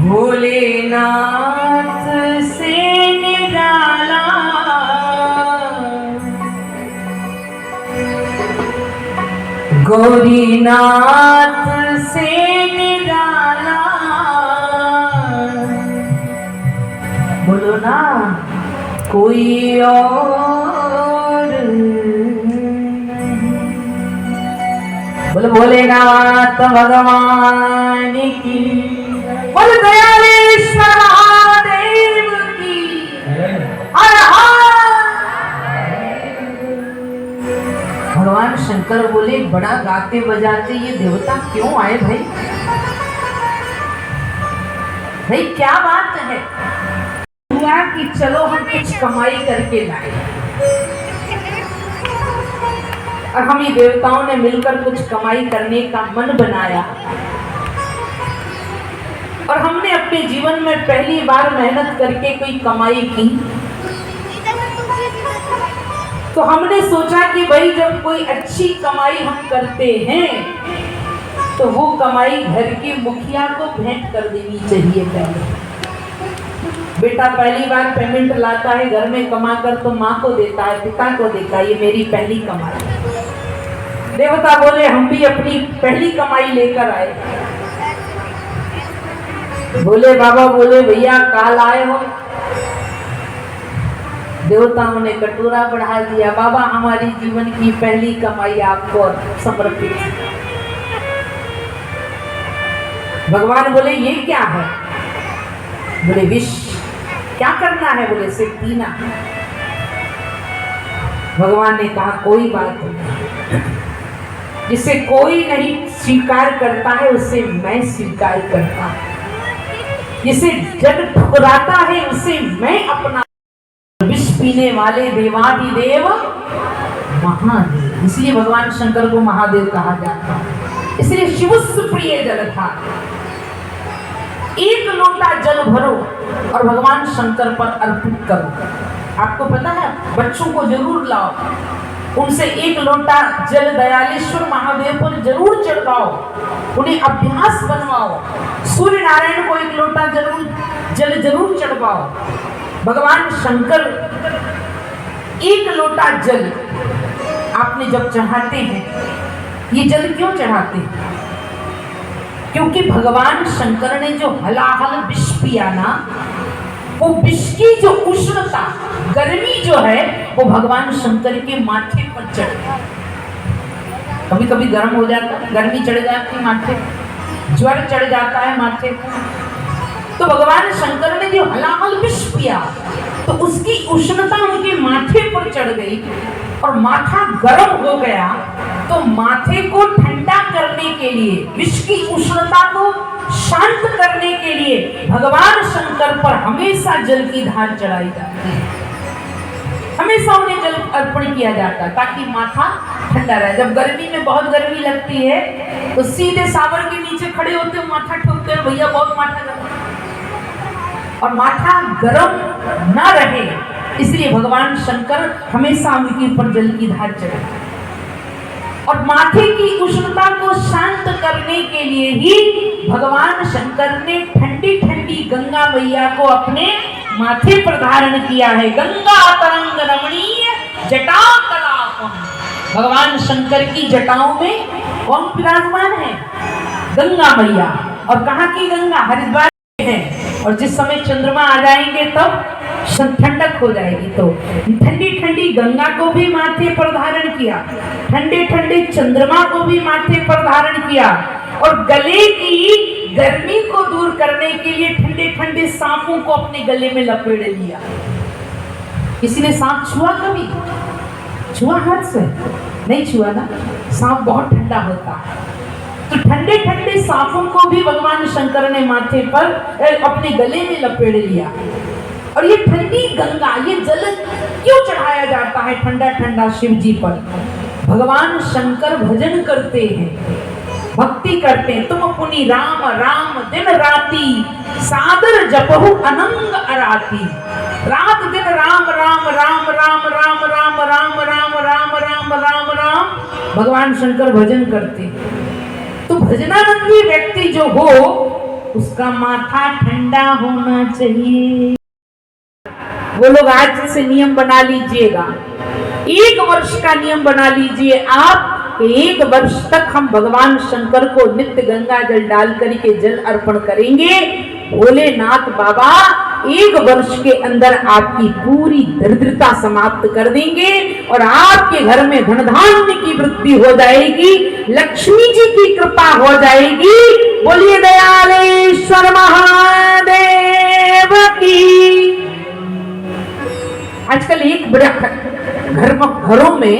भोलेनाथ से निराला गौरीनाथ से निराला। बोलो ना कोई और नहीं। बोलो भोलेनाथ भगवान की, बोल दयालेश्वर महादेव की। हर हर। भगवान शंकर बोले बड़ा गाते बजाते ये देवता क्यों आए भाई? भाई क्या बात है? हुआ कि चलो हम कुछ कमाई करके लाए, और हम ये देवताओं ने मिलकर कुछ कमाई करने का मन बनाया, और हमने अपने जीवन में पहली बार मेहनत करके कोई कमाई की। तो हमने सोचा कि भाई जब कोई अच्छी कमाई हम करते हैं तो वो कमाई घर के मुखिया को भेंट कर देनी चाहिए। पहले बेटा पहली बार पेमेंट लाता है घर में कमा कर तो माँ को देता है, पिता को देता है, ये मेरी पहली कमाई। देवता बोले हम भी अपनी पहली कमाई लेकर आए। बोले बाबा, बोले भैया काल आए हो? देवताओं ने कटोरा बढ़ा दिया, बाबा हमारी जीवन की पहली कमाई आपको समर्पित। भगवान बोले ये क्या है? बोले विष। क्या करना है? बोले सिर्फ पीना। भगवान ने कहा कोई बात नहीं, जिसे कोई नहीं स्वीकार करता है उसे मैं स्वीकार करता हूं, जिसे जग ठुकराता है उसे मैं अपना। विष पीने वाले देवाधिदेव महादेव, इसलिए भगवान शंकर को महादेव कहा जाता है। इसलिए शिवस्य प्रिय जल था। एक लोटा जल भरो और भगवान शंकर पर अर्पित करो। आपको पता है, बच्चों को जरूर लाओ, उनसे एक लोटा जल दयालेश्वर महादेव पर जरूर चढ़वाओ, उन्हें अभ्यास बनवाओ। सूर्य नारायण को एक लोटा जल जरूर चढ़वाओ। भगवान शंकर एक लोटा जल आपने जब चढ़ाते हैं, ये जल क्यों चढ़ाते हैं? क्योंकि भगवान शंकर ने जो हलाहल विष पिया ना, वो विष की जो उष्णता, गर्मी जो है, वो भगवान शंकर के माथे पर चढ़ गई। कभी कभी गर्म हो जाता है, गर्मी चढ़ जाती है माथे, ज्वर चढ़ जाता है माथे पर। तो भगवान शंकर ने जो हलाहल विष पिया तो उसकी उष्णता उनके माथे पर चढ़ गई और माथा गर्म हो गया। तो माथे को ठंडा करने के लिए, विष की उष्णता को शांत करने के लिए भगवान शंकर पर हमेशा जल की धार चढ़ाई जाती है, हमेशा उन्हें जल अर्पण किया जाता है ताकि माथा ठंडा रहे। जब गर्मी में बहुत गर्मी लगती है तो सीधे सावर के नीचे खड़े होते हो, माथा ठोकते हो, भैया बहुत माथा गर्म, और माथा गर्म ना रहे इसलिए भगवान शंकर हमेशा उनके ऊपर जल की धार चढ़े। और माथे की उष्णता को शांत करने के लिए ही भगवान शंकर ने ठंडी ठंडी गंगा मैया को अपने माथे पर धारण किया है। गंगा तरंग रमणीय जटा कलापम। भगवान शंकर की जटाओं में कौन विराजमान है? गंगा मैया। और कहाँ की गंगा? हरिद्वार है। और जिस समय चंद्रमा आ जाएंगे तब ठंडक हो जाएगी। तो ठंडी ठंडी गंगा को भी माथे पर धारण किया, ठंडे ठंडे चंद्रमा को भी माथे पर धारण किया, और गले की गर्मी को दूर करने के लिए ठंडे ठंडे सांपों को अपने गले में लपेट लिया। किसी ने सांप छुआ? कभी छुआ? हाथ से नहीं छुआ ना। सांप बहुत ठंडा होता है, तो ठंडे ठंडे सांपों को भी भगवान शंकर ने माथे पर अपने गले में लपेट लिया। और ये ठंडी गंगा, ये जल क्यों चढ़ाया जाता है ठंडा ठंडा शिव जी पर? भगवान शंकर भजन करते हैं, भक्ति करते हैं। तुम पुनि राम राम दिन राती, सादर जपहु अनंग अराती। रात दिन राम राम राम राम राम राम राम राम राम राम राम राम भगवान शंकर भजन करते। तो भजनानंदी व्यक्ति जो हो उसका माथा ठंडा होना चाहिए। वो लोग आज से नियम बना लीजिएगा, 1 वर्ष का नियम बना लीजिए आप, 1 वर्ष तक हम भगवान शंकर को नित्य गंगा जल डाल करके जल अर्पण करेंगे। भोलेनाथ बाबा 1 वर्ष के अंदर आपकी पूरी दरिद्रता समाप्त कर देंगे और आपके घर में धन धान्य की वृद्धि हो जाएगी, लक्ष्मी जी की कृपा हो जाएगी। बोलिए दयालेश्वर महादेव की। आजकल एक बड़ा घरों में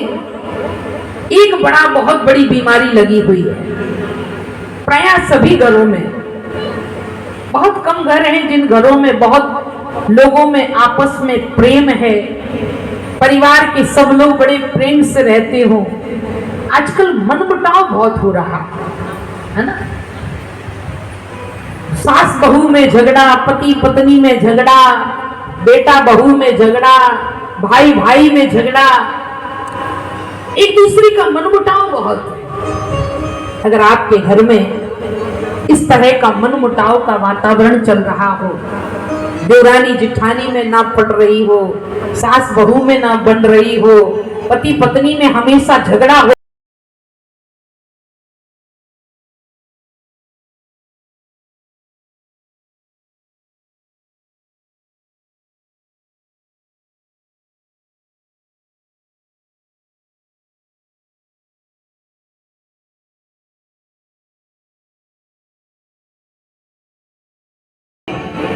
एक बड़ा बहुत बड़ी बीमारी लगी हुई है, प्राय सभी घरों में। बहुत कम घर हैं जिन घरों में बहुत लोगों में आपस में प्रेम है, परिवार के सब लोग बड़े प्रेम से रहते हो। आजकल मनमुटाव बहुत हो रहा है ना, सास बहू में झगड़ा, पति पत्नी में झगड़ा, बेटा बहू में झगड़ा, भाई भाई में झगड़ा, एक दूसरे का मनमुटाव बहुत है। अगर आपके घर में इस तरह का मनमुटाव का वातावरण चल रहा हो, देवरानी जिठानी में ना पड़ रही हो, सास बहू में ना बन रही हो, पति पत्नी में हमेशा झगड़ा हो,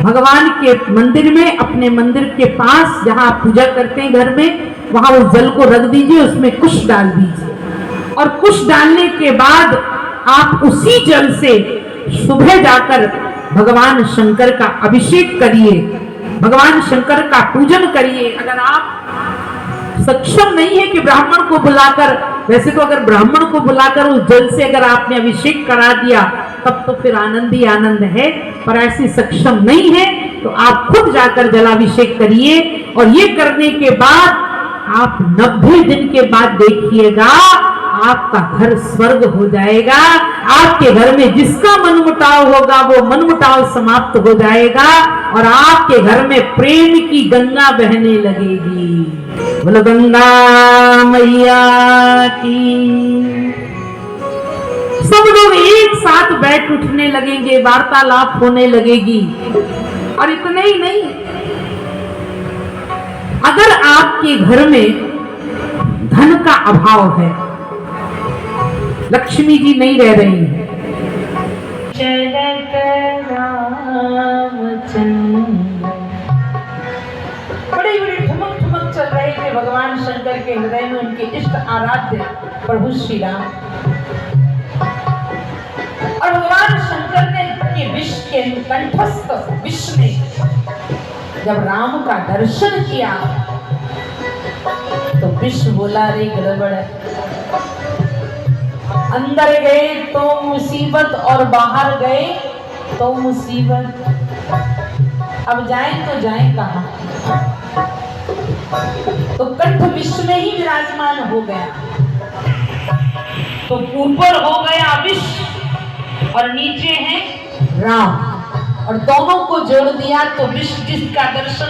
भगवान के मंदिर में, अपने मंदिर के पास जहां आप पूजा करते हैं घर में, वहां उस जल को रख दीजिए, उसमें कुश डाल दीजिए और कुश डालने के बाद आप उसी जल से सुबह जाकर भगवान शंकर का अभिषेक करिए, भगवान शंकर का पूजन करिए। अगर आप सक्षम नहीं है कि ब्राह्मण को बुलाकर, वैसे तो अगर ब्राह्मण को बुलाकर उस जल से अगर आपने अभिषेक करा दिया तब तो फिर आनंद ही आनंद है, पर ऐसी सक्षम नहीं है तो आप खुद जाकर जलाभिषेक करिए। और ये करने के बाद आप 90 दिन के बाद देखिएगा आपका घर स्वर्ग हो जाएगा। आपके घर में जिसका मनमुटाव होगा वो मनमुटाव समाप्त हो जाएगा और आपके घर में प्रेम की गंगा बहने लगेगी। बोलो गंगा मैया की। सब लोग एक साथ बैठ उठने लगेंगे, वार्तालाप होने लगेगी। और इतने ही नहीं, अगर आपके घर में धन का अभाव है, लक्ष्मी जी नहीं रह रही है, बड़ी बड़ी ठुमक ठुमक चल रही थे भगवान शंकर के हृदय में, उनके इष्ट आराध्य प्रभु श्री राम। और भगवान शंकर ने के विष के कंठस्थ विष में जब राम का दर्शन किया तो विष बोला रे गड़बड़, अंदर गए तो मुसीबत और बाहर गए तो मुसीबत, अब जाएं तो जाएं कहां। तो कंठ विष में ही विराजमान हो गया, तो ऊपर हो गया विष और नीचे है राम, और दोनों को जोड़ दिया तो विष जिसका दर्शन